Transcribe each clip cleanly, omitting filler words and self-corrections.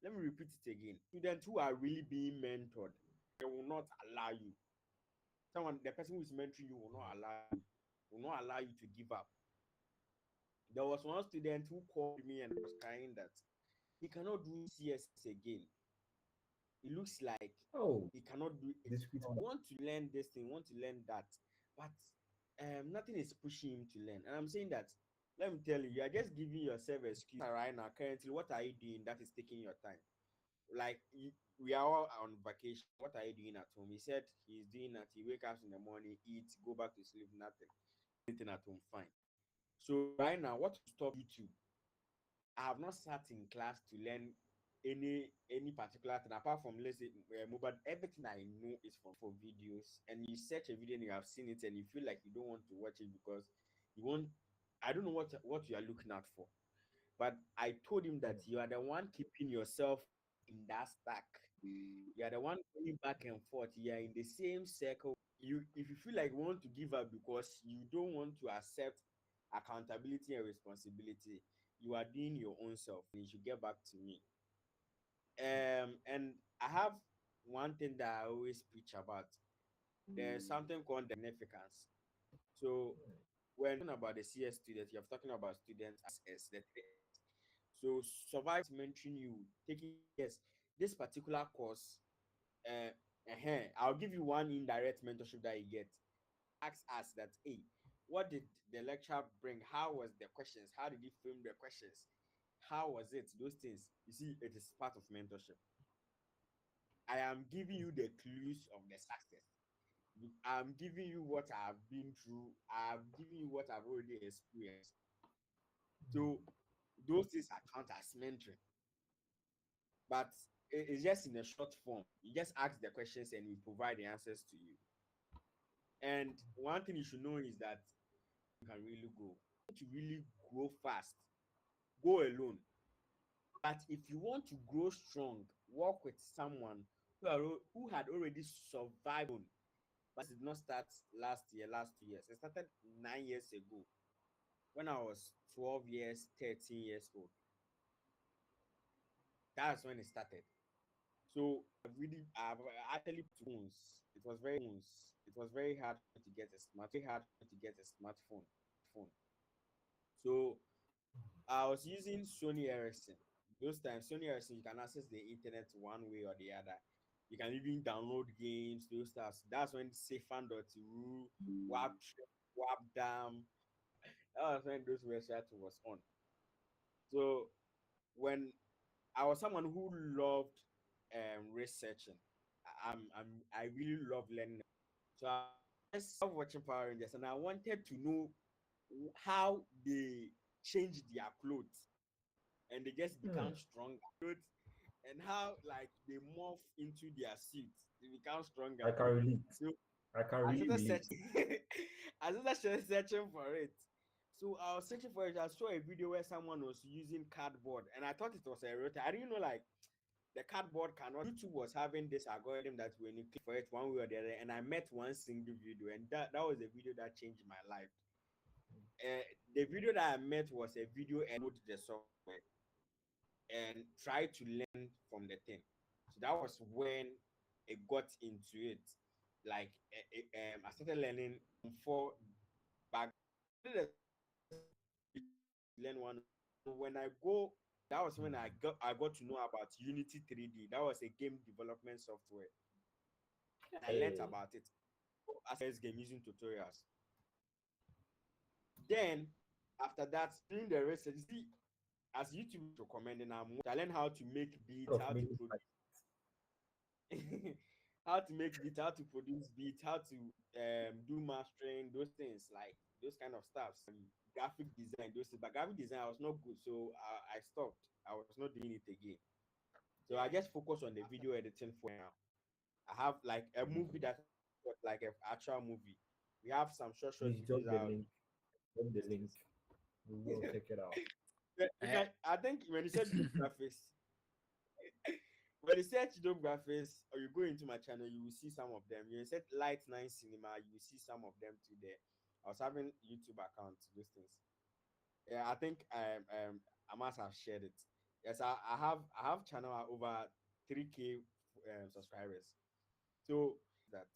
Let me repeat it again. Students who are really being mentored, they will not allow you. The person who is mentoring you will not allow you to give up. There was one student who called me and was crying that he cannot do CSS again. It looks like Oh, he cannot do it. this He sweet. want to learn this thing, want to learn that, but nothing is pushing him to learn. And I'm saying that, let me tell you, you are just giving yourself an excuse right now. Currently, what are you doing that is taking your time? Like we are all on vacation. What are you doing at home? He said he's doing that. He wake up in the morning, eat, go back to sleep, nothing. Anything at home, fine. So right now, what to stop you to? I have not sat in class to learn any particular thing apart from, let's say, mobile. Everything I know is for videos, and you search a video and you have seen it and you feel like you don't want to watch it because you want. I don't know what you are looking out for, but I told him that you are the one keeping yourself in that stack. You are the one going back and forth. You are in the same circle. If you feel like you want to give up because you don't want to accept accountability and responsibility, you are doing your own self. You should get back to me. And I have one thing that I always preach about. There's something called significance. So when talking about the CS students, you're talking about students as the 3S. So survive mentoring you, taking yes, this particular course, I'll give you one indirect mentorship that you get. Ask us that, hey, what did the lecturer bring? How was the questions? How did he frame the questions? How was it? Those things. You see, it is part of mentorship. I am giving you the clues of the success. I'm giving you what I've been through. I'm giving you what I've already experienced. So those things are count as mentoring. But it's just in a short form. You just ask the questions and we provide the answers to you. And one thing you should know is that you can really go. To really grow fast, go alone. But if you want to grow strong, work with someone who had already survived. But it did not start last 2 years. It started 9 years ago when I was 12 years, 13 years old. That's when it started. So I've actually phones. It was very hard to get a smartphone. So I was using Sony Ericsson. Those times, Sony Ericsson, you can access the internet one way or the other. You can even download games, those stuff. That's when Safan.ru, Wapdam, that was when those websites was on. So when I was someone who loved researching, I really love learning. So I just love watching Power Rangers, and I wanted to know how they change their clothes and they just become stronger. And how like they morph into their suits, they become I stronger. can relate. So I can I really started relate. searching. I started searching for it. So I was searching for it. I saw a video where someone was using cardboard, and I thought it was a router. I didn't know like the cardboard cannot. YouTube was having this algorithm that when you click for it one way or the other, and I met one single video, and that was a video that changed my life. The video that I met was a video and load the software and try to learn from the thing. So that was when it got into it. Like I started learning for back learn one when I go. That was when I got to know about Unity 3D. That was a game development software. And I learned Hey, about it as game using tutorials. Then after that, doing the research, see, as YouTube recommending, I learned how to make beats, of how to many produce how to make beats, how to produce beats, how to do mastering, those things, like those kind of stuff. Graphic design, those things. But graphic design, I was not good, so I stopped. I was not doing it again. So I just focus on the video editing for now. I have like a movie that like an actual movie. We have some short please videos drop the out. link. Drop the These things. link. We will check it out. I think when you said dope graphics, when you search dope graphics or you go into my channel, you will see some of them. You said Light 9 Cinema, you will see some of them too there. I was having YouTube accounts, those things. Yeah, I think I must have shared it. Yes, I have channel over 3K subscribers. So that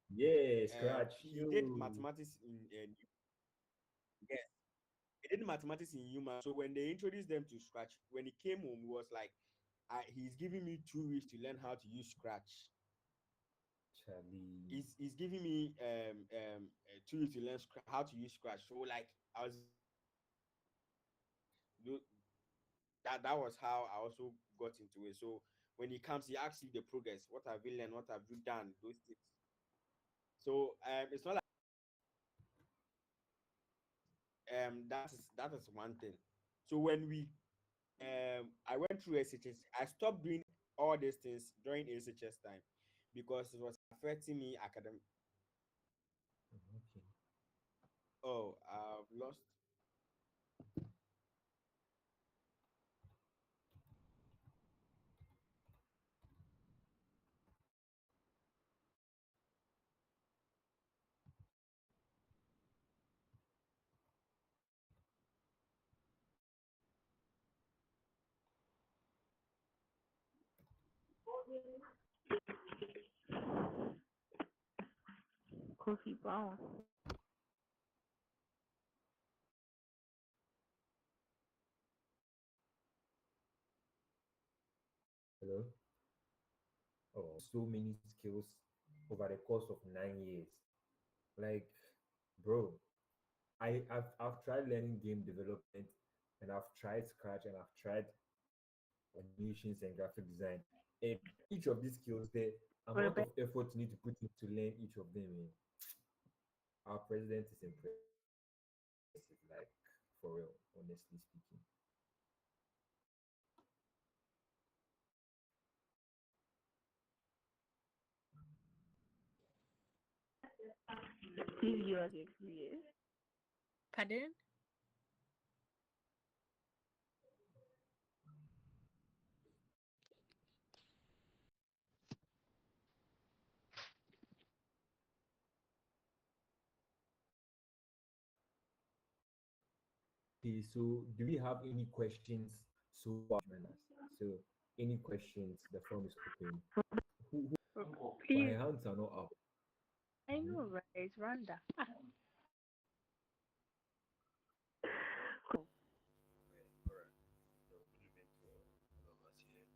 Yeah, scratch he did you. mathematics in yes, he did mathematics in human. So when they introduced them to Scratch, when he came home, he was like, he's giving me 2 weeks to learn how to use Scratch. Charlie. He's giving me 2 weeks to learn how to use Scratch. So like I was that was how I also got into it. So when he comes, he asks you the progress. What have you learned? What have you done? Those things. So it's not like that is one thing. So when we I went through SHS, I stopped doing all these things during SHS time because it was affecting me academic. Okay. Oh, I've lost. Kofi Brown. Hello. Oh, so many skills over the course of 9 years. Like, bro, I've tried learning game development, and I've tried Scratch, and I've tried animations and graphic design. And each of these skills, the amount of effort you need to put in to learn each of them, our president is impressive, like for real, honestly speaking. Please give us a few years. Pardon? Okay, so do we have any questions so far, Jonas? So any questions? The form is open. My Please, hands are not up. I know, right? It's Randa. Cool. All right. So good evening to all of us here.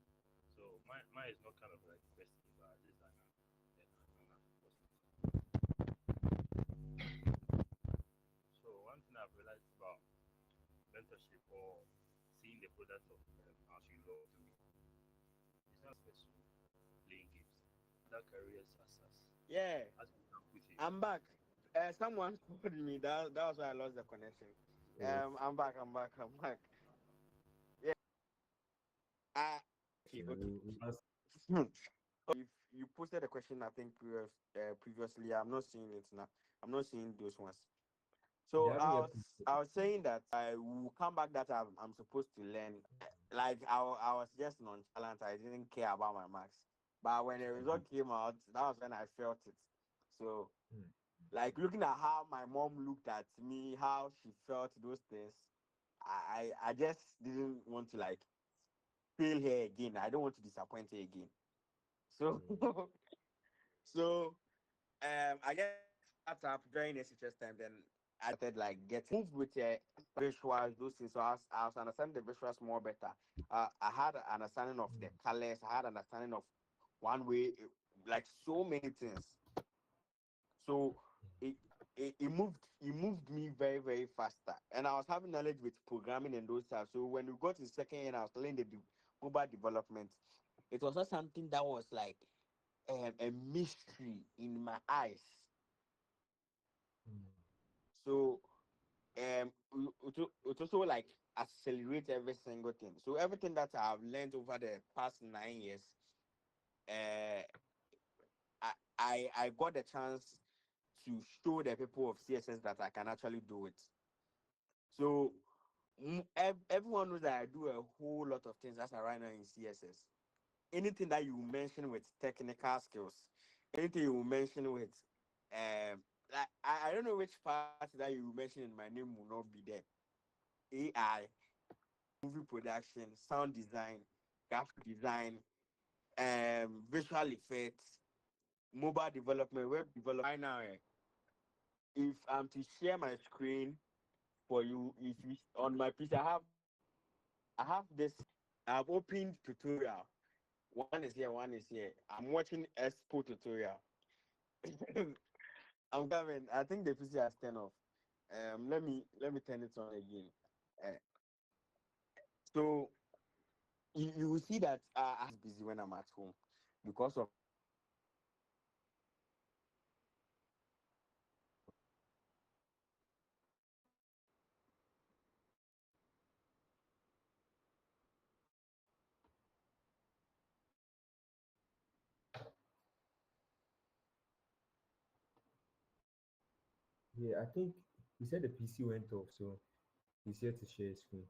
So mine is not kind of like question, but this is an So one thing I've realized about mentorship or seeing the product of as you love doing, it's not special playing games. Other careers Yeah, as you can put it. I'm back. Someone called me. That was why I lost the connection. Oh, I'm back. I'm back. Yeah. Uh, okay. okay. Okay. We'll ask. If you posted a question, I think previously, I'm not seeing it now. I'm not seeing those ones. They So haven't I yet. was I was saying that I will come back that I'm supposed to learn. Like I was just nonchalant. I didn't care about my marks. But when the result came out, that was when I felt it. So Hmm. like looking at how my mom looked at me, how she felt those things, I just didn't want to like fail her again. I don't want to disappoint her again. So Hmm. so I guess that's up during the SHS time. Then I started like getting moved with visuals, those things. So I was understanding the visuals more better. I had an understanding of the colors. I had an understanding of one way, like so many things. So it it moved me very very faster, and I was having knowledge with programming and those stuff. So when we got to second year, and I was learning the mobile development. It was not something that was like a mystery in my eyes. Hmm. So it also like accelerate every single thing. So everything that I've learned over the past 9 years, uh, I got the chance to show the people of CSS that I can actually do it. So everyone knows that I do a whole lot of things that's right now in CSS. Anything that you mention with technical skills, anything you mention with like I don't know which part that you mentioned in my name will not be there. AI, movie production, sound design, graphic design, visual effects, mobile development, web development. Right now, if I'm to share my screen for you, if you on my PC, I have this. I've opened tutorial. One is here, one is here. I'm watching Expo tutorial. I'm coming. I think the PC has turned off. Let me turn it on again. Uh, so you will see that I'm busy when I'm at home because of Yeah, I think he said the PC went off, so he's here to share his screen.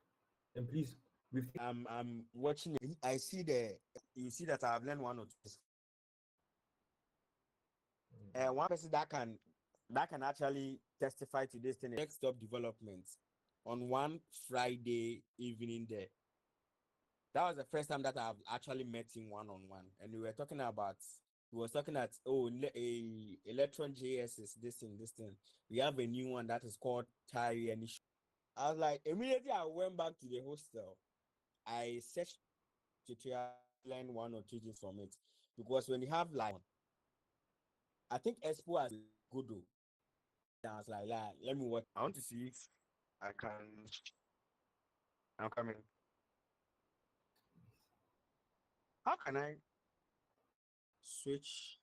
And please, I'm watching it. I see you see that I've learned one or two. One person that can actually testify to this thing. Desktop development on one Friday evening there. That was the first time that I've actually met him one-on-one, and we was talking at Electron JS is this thing. We have a new one that is called Tari, and I was like, immediately I went back to the hostel. I searched tutorial, learn one or two things from it, because when you have like, I think Expo has good though. I was like, let me watch. I want to see if I can. I'm coming. How can I switch?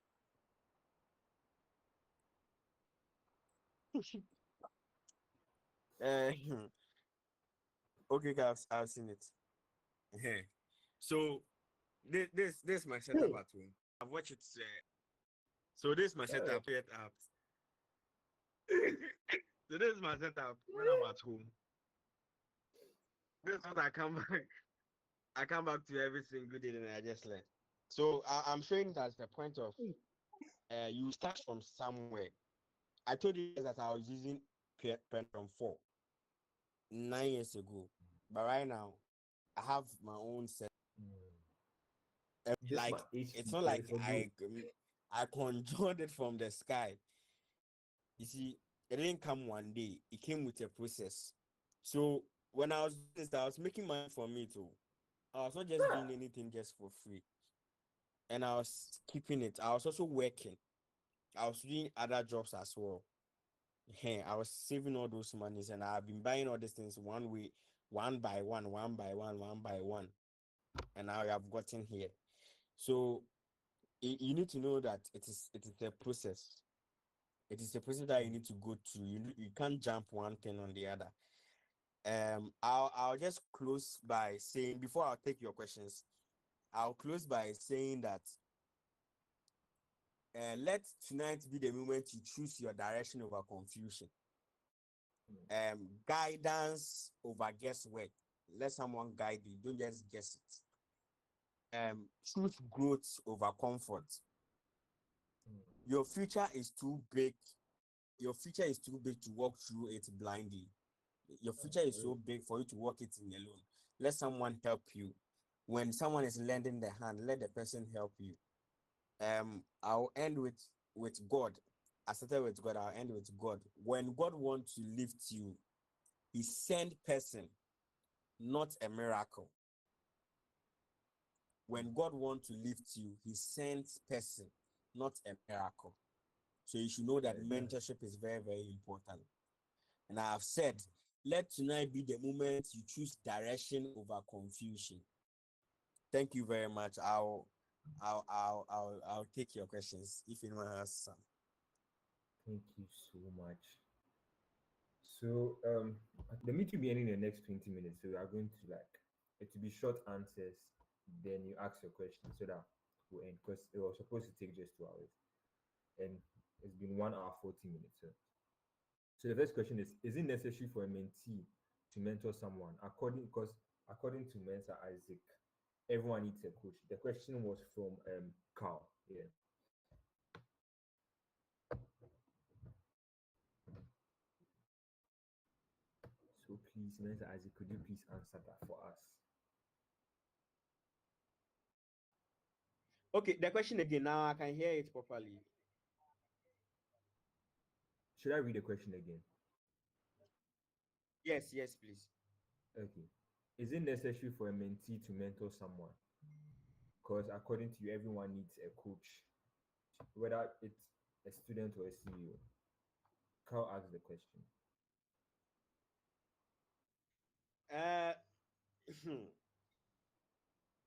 uh, okay, guys, I've seen it. So this is my setup at home. I've watched it. So this is my setup. So this is my setup when I'm at home. This is what I come back. I come back to every single day and I just learn. So I'm showing that the point of you start from somewhere. I told you guys that I was using pen from 9 years ago, but right now I have my own set. just my Like it's HP not pen like for good. I conjured it from the sky. You see, it didn't come one day. It came with a process. So when I was doing this, I was making money for me too. I was not just doing anything just for free, and I was keeping it. I was also working. I was doing other jobs as well. Hey, I was saving all those monies, and I've been buying all these things one way, one by one, one by one, and now I have gotten here. So you need to know that it is a process. It is a process that you need to go through. You can't jump one thing on the other. I'll just close by saying, before I'll take your questions, I'll close by saying that let tonight be the moment you choose your direction over confusion. Guidance over guesswork. Let someone guide you. Don't just guess it. Choose growth over comfort. Your future is too big. Your future is too big to walk through it blindly. Your future is so big for you to walk it in alone. Let someone help you. When someone is lending the hand, let the person help you. I'll end with God. I started with God. I'll end with God. When God wants to lift you, He send person, not a miracle. When God wants to lift you, He sends person, not a miracle. So you should know that mentorship is very, very important. And I have said, let tonight be the moment you choose direction over confusion. Thank you very much. I'll take your questions if anyone has some. Thank you so much. So the meeting will be ending in the next 20 minutes. So we are going to it will be short answers. Then you ask your question so that we'll end, because it was supposed to take just 2 hours. And it's been 1 hour 40 minutes. So the first question is it necessary for a mentee to mentor someone? According to Mensah Isaac, everyone needs a coach. The question was from Carl. Yeah. please, Mensah Isaac, could you please answer that for us? Okay, the question again. Now I can hear it properly. Should I read the question again? Yes, yes, please. Okay. Is it necessary for a mentee to mentor someone? Because according to you, everyone needs a coach, whether it's a student or a CEO. Carl asked the question. Uh,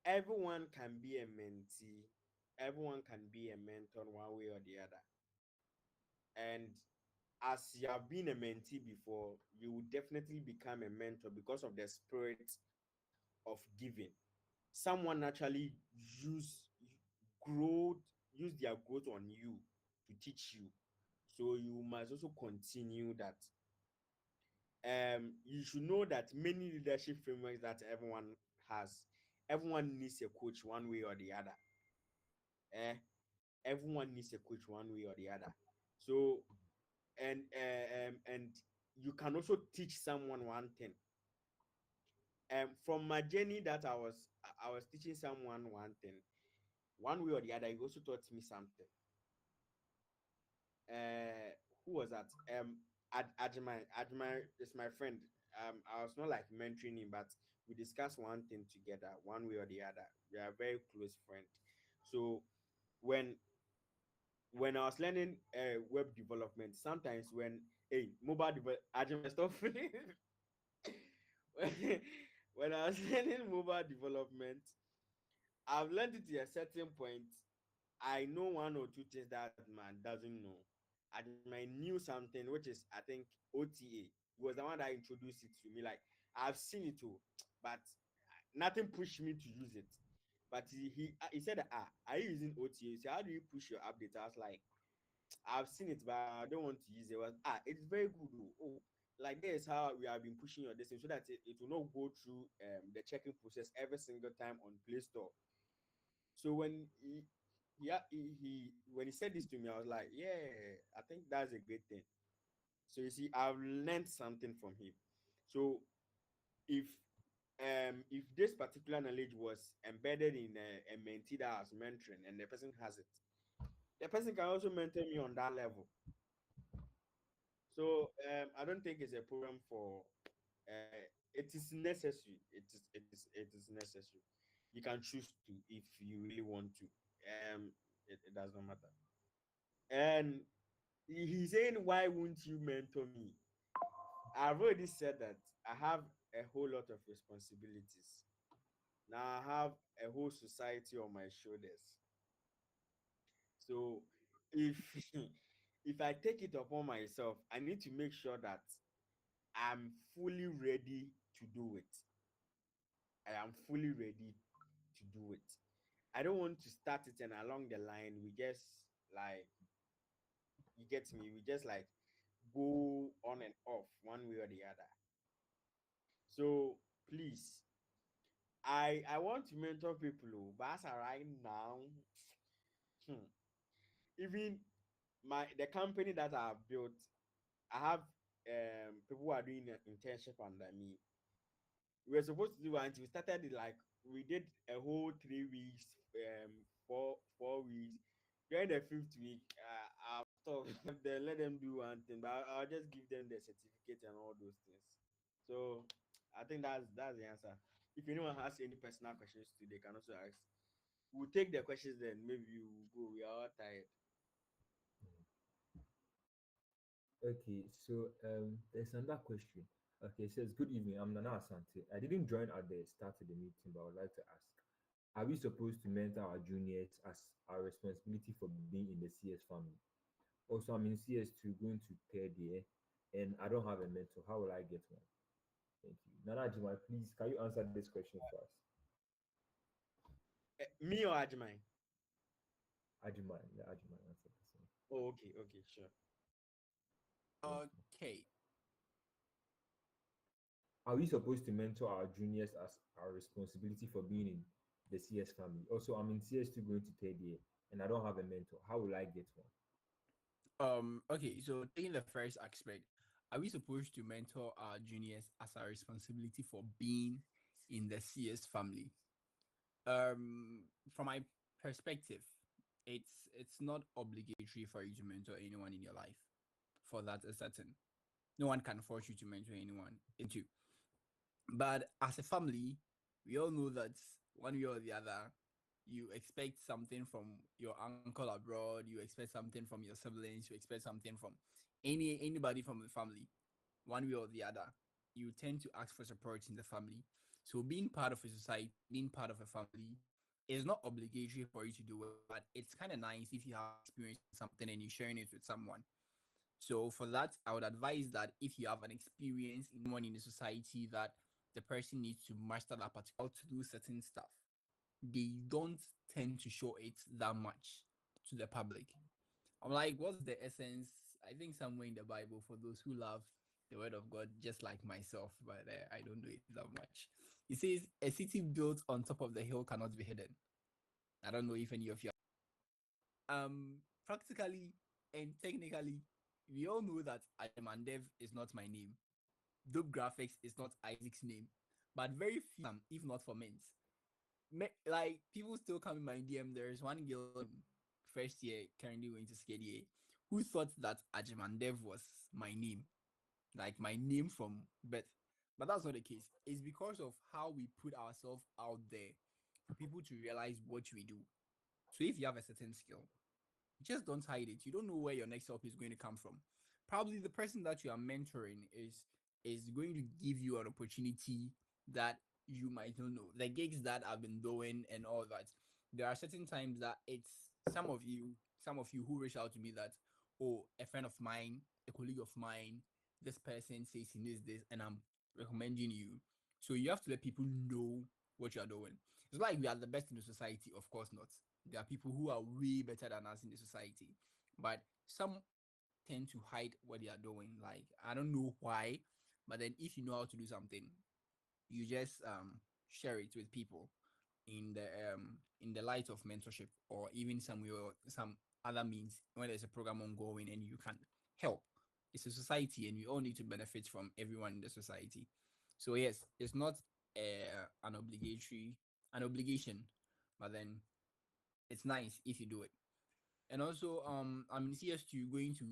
everyone can be a mentee. Everyone can be a mentor one way or the other. And as you have been a mentee before, you will definitely become a mentor because of the spirit of giving. Someone naturally growth, use their growth on you to teach you. So you must also continue that. You should know that many leadership frameworks that everyone needs a coach one way or the other. Everyone needs a coach one way or the other. So and you can also teach someone one thing. From my journey that I was teaching someone one thing, one way or the other. He also taught me something. Who was that? Agyeman. Agyeman is my friend. I was not like mentoring him, but we discussed one thing together, one way or the other. We are very close friends. So when I was learning web development, sometimes when mobile development, Agyeman stuff. When I was learning mobile development, I've learned it to a certain point. I know one or two things that man doesn't know. I might knew something, which is I think OTA. He was the one that introduced it to me. Like I've seen it too, but nothing pushed me to use it. But he said, are you using OTA? He said, how do you push your update? I was like, I've seen it, but I don't want to use it. It's very good. Oh, like this is how we have been pushing your distance so that it will not go through the checking process every single time on Play Store. So when he when he said this to me, I was like, yeah, I think that's a great thing. So you see, I've learned something from him. So if if this particular knowledge was embedded in a mentee that I was mentoring and the person has it, the person can also mentor me on that level. So I don't think it's a problem for it is necessary. It is necessary. You can choose to if you really want to. It does not matter. And he's saying, why won't you mentor me? I've already said that I have a whole lot of responsibilities. Now I have a whole society on my shoulders. So if if I take it upon myself, I need to make sure that I'm fully ready to do it. I am fully ready to do it. I don't want to start it and along the line we just like, you get me, we just like go on and off one way or the other. So please, I want to mentor people, but as of right now, hmm, even the company that I have built, I have people who are doing an internship under me. We were supposed to do it until we started it, like we did a whole 3 weeks, 4 weeks. During the fifth week, I'll stop. Then let them do one thing, but I'll just give them the certificate and all those things. So I think that's the answer. If anyone has any personal questions too, they can also ask. We'll take the questions then. Maybe we'll go. We are all tired. Okay, so there's another question. Okay, it says, good evening, I'm Nana Asante. I didn't join at the start of the meeting, but I would like to ask, are we supposed to mentor our juniors as our responsibility for being in the CS family? Also, I'm in CS2 going to third year, and I don't have a mentor. How will I get one? Thank you. Nana Jima, please, can you answer this question for us? Me or Agyeman? Ajiman, yeah, Ajiman answer this one. Oh, okay, sure. Okay. Are we supposed to mentor our juniors as our responsibility for being in the CS family? Also, I'm in CS2 going to third year, and I don't have a mentor. How will I get one? Okay, so taking the first aspect, are we supposed to mentor our juniors as our responsibility for being in the CS family? From my perspective, it's not obligatory for you to mentor anyone in your life. For that is certain. No one can force you to mentor anyone into. But as a family, we all know that one way or the other, you expect something from your uncle abroad, you expect something from your siblings, you expect something from anybody from the family, one way or the other. You tend to ask for support in the family. So being part of a society, being part of a family is not obligatory for you to do it, but it's kind of nice if you have experience in something and you're sharing it with someone. So for that, I would advise that if you have an experience in one in the society that the person needs to master that particular to do certain stuff, they don't tend to show it that much to the public. I'm like, what's the essence? I think somewhere in the Bible for those who love the word of God, just like myself, but I don't know it that much. It says, a city built on top of the hill cannot be hidden. I don't know if any of you practically and technically, we all know that Agyeman is not my name. Dope Graphics is not Isaac's name. But very few, if not for Mint. Like people still come in my DM. There is one girl in first year currently going to SCISA who thought that Agyeman was my name, like my name from birth. But that's not the case. It's because of how we put ourselves out there for people to realize what we do. So if you have a certain skill, just don't hide it. You don't know where your next help is going to come from. Probably the person that you are mentoring is going to give you an opportunity that you might not know. The gigs that I've been doing and all that. There are certain times that it's some of you who reach out to me that, oh, a friend of mine, a colleague of mine, this person says he needs this, and I'm recommending you. So you have to let people know what you are doing. It's like we are the best in the society, of course not. There are people who are way better than us in the society, but some tend to hide what they are doing. Like, I don't know why, but then if you know how to do something, you just share it with people in the light of mentorship or even some other means when there's a program ongoing and you can help. It's a society and we all need to benefit from everyone in the society. So yes, it's not an obligation, but then it's nice if you do it. And also, I'm in CS2 going to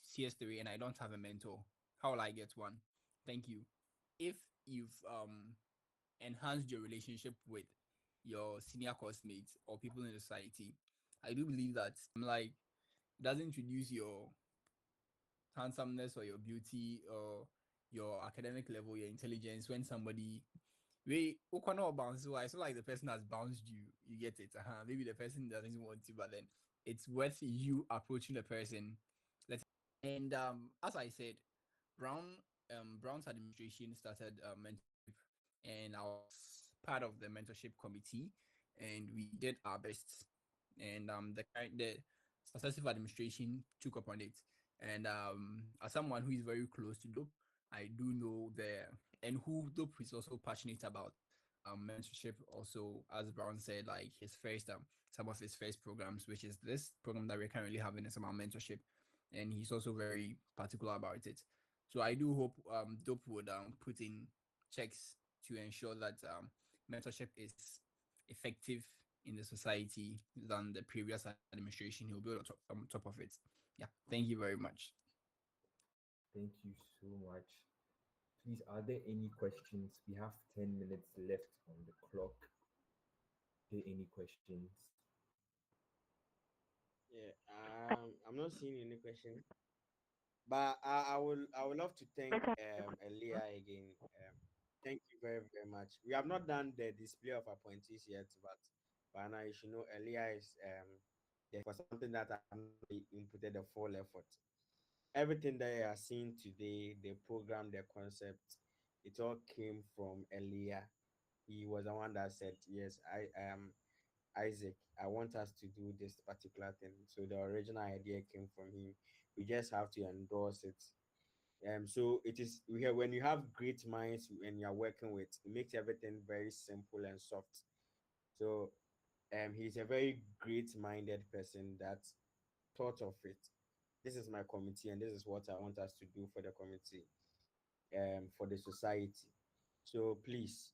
CS3 and I don't have a mentor. How will I get one? Thank you. If you've enhanced your relationship with your senior course mates or people in the society, I do believe that like it doesn't reduce your handsomeness or your beauty or your academic level, your intelligence when somebody we bounce. So I feel like the person has bounced you. You get it. Maybe the person doesn't want to, but then it's worth you approaching the person. Let's and as I said, Brown Brown's administration started mentorship, and I was part of the mentorship committee, and we did our best. And the successive administration took up on it. And as someone who is very close to Dope, I do know and who Dope is also passionate about mentorship. Also, as Brown said, like his first some of his first programs, which is this program that we're currently having, is about mentorship, and he's also very particular about it. So I do hope Dope would put in checks to ensure that mentorship is effective in the society than the previous administration. He'll build on top of it. Yeah, thank you very much. Thank you so much. Please, are there any questions? We have 10 minutes left on the clock. Are there any questions? Yeah, I'm not seeing any question, but I would love to thank Eliah again. Thank you very very much. We have not done the display of appointees yet, but by now you should know Eliah is there for something that I have not really inputted the full effort. Everything that you are seeing today, the program, the concept, it all came from Eliah. He was the one that said, "Yes, I am Isaac. I want us to do this particular thing." So the original idea came from him. We just have to endorse it. So it is we have when you have great minds and you are working with, it makes everything very simple and soft. So he's a very great minded person that thought of it. this is my committee, and this is what I want us to do for the committee, for the society. So please,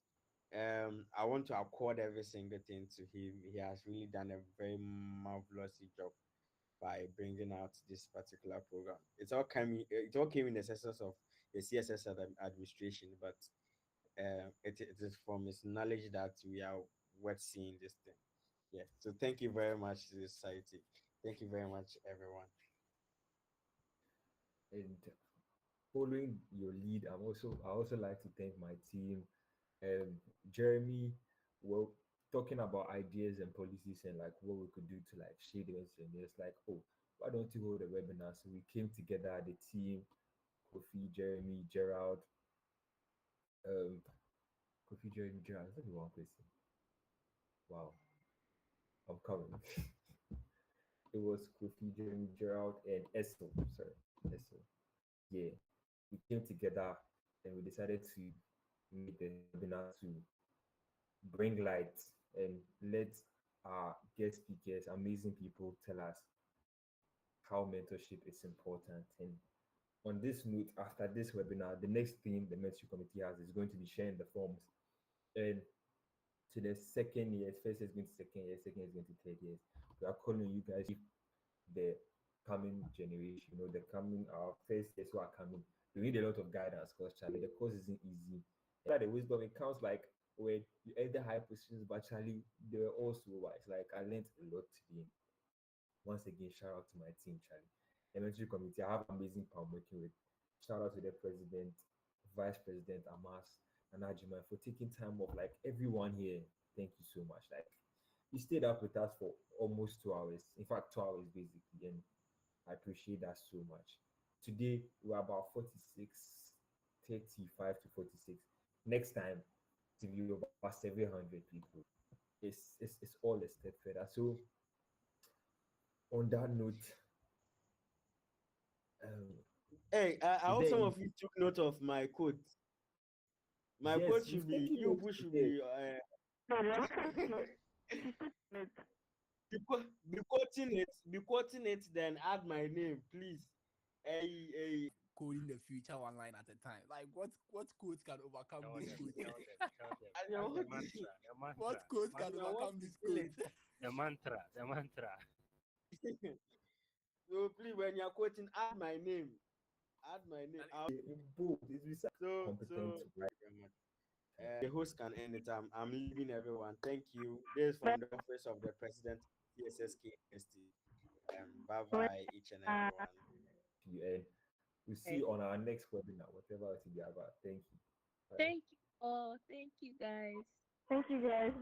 I want to accord every single thing to him. He has really done a very marvelous job by bringing out this particular program. It all came in the success of the CSS administration, but it is from his knowledge that we are worth seeing this thing. Yeah. So thank you very much to the society. Thank you very much, everyone. And following your lead, I also like to thank my team. Jeremy, well, talking about ideas and policies and like what we could do to like shade this, and it's like, oh, why don't you hold a webinar? So we came together, the team, Kofi, Jeremy, Gerald, um, Kofi, Jeremy, Gerald. That's only one person. Wow, I'm coming. It was Kofi, Jeremy, Gerald, and Esso. Sorry, Esso. Yeah, we came together and we decided to make the webinar to bring light and let our guest speakers, amazing people, tell us how mentorship is important. And on this note, after this webinar, the next thing the mentorship committee has is going to be sharing the forms. And to the second year, first is going to second year, second is going to third years. We are calling you guys the coming generation, the coming our first years who are coming. We need a lot of guidance because Charlie, the course isn't easy. Like the wisdom, it counts like when you enter high positions, but Charlie, they were also wise. Like I learned a lot today. Once again, shout out to my team, Charlie. Elementary committee, I have amazing people I'm working with. Shout out to the president, vice president, Amas, and Agyeman for taking time off. Like everyone here, thank you so much. Like you stayed up with us for almost 2 hours. In fact, 2 hours basically. And I appreciate that so much. Today, we're about 46, 35 to 46. Next time, to be over 700 people. It's all a step further. So, on that note, Hey, I is hope there some any? of you took note of my quote. My Yes, quote we've should be, taken you notes who should today. be No, no. be quoting it, then add my name, please. Hey. Coding the future one line at a time. Like what code can overcome Tell this them, code? tell them, tell them. I That's the want mantra, the mantra, What code can I want overcome to this kill code? it. the mantra, the mantra. So please, when you're quoting, add my name. Add my name. Both. It's besides So competent, right? the host can end it. I'm leaving everyone. Thank you. This is from the office of the president, CSS-KNUST. Bye bye, each and everyone. And we'll see you on our next webinar, whatever it will be about. Thank you. Bye. Thank you all. Thank you guys. Thank you guys.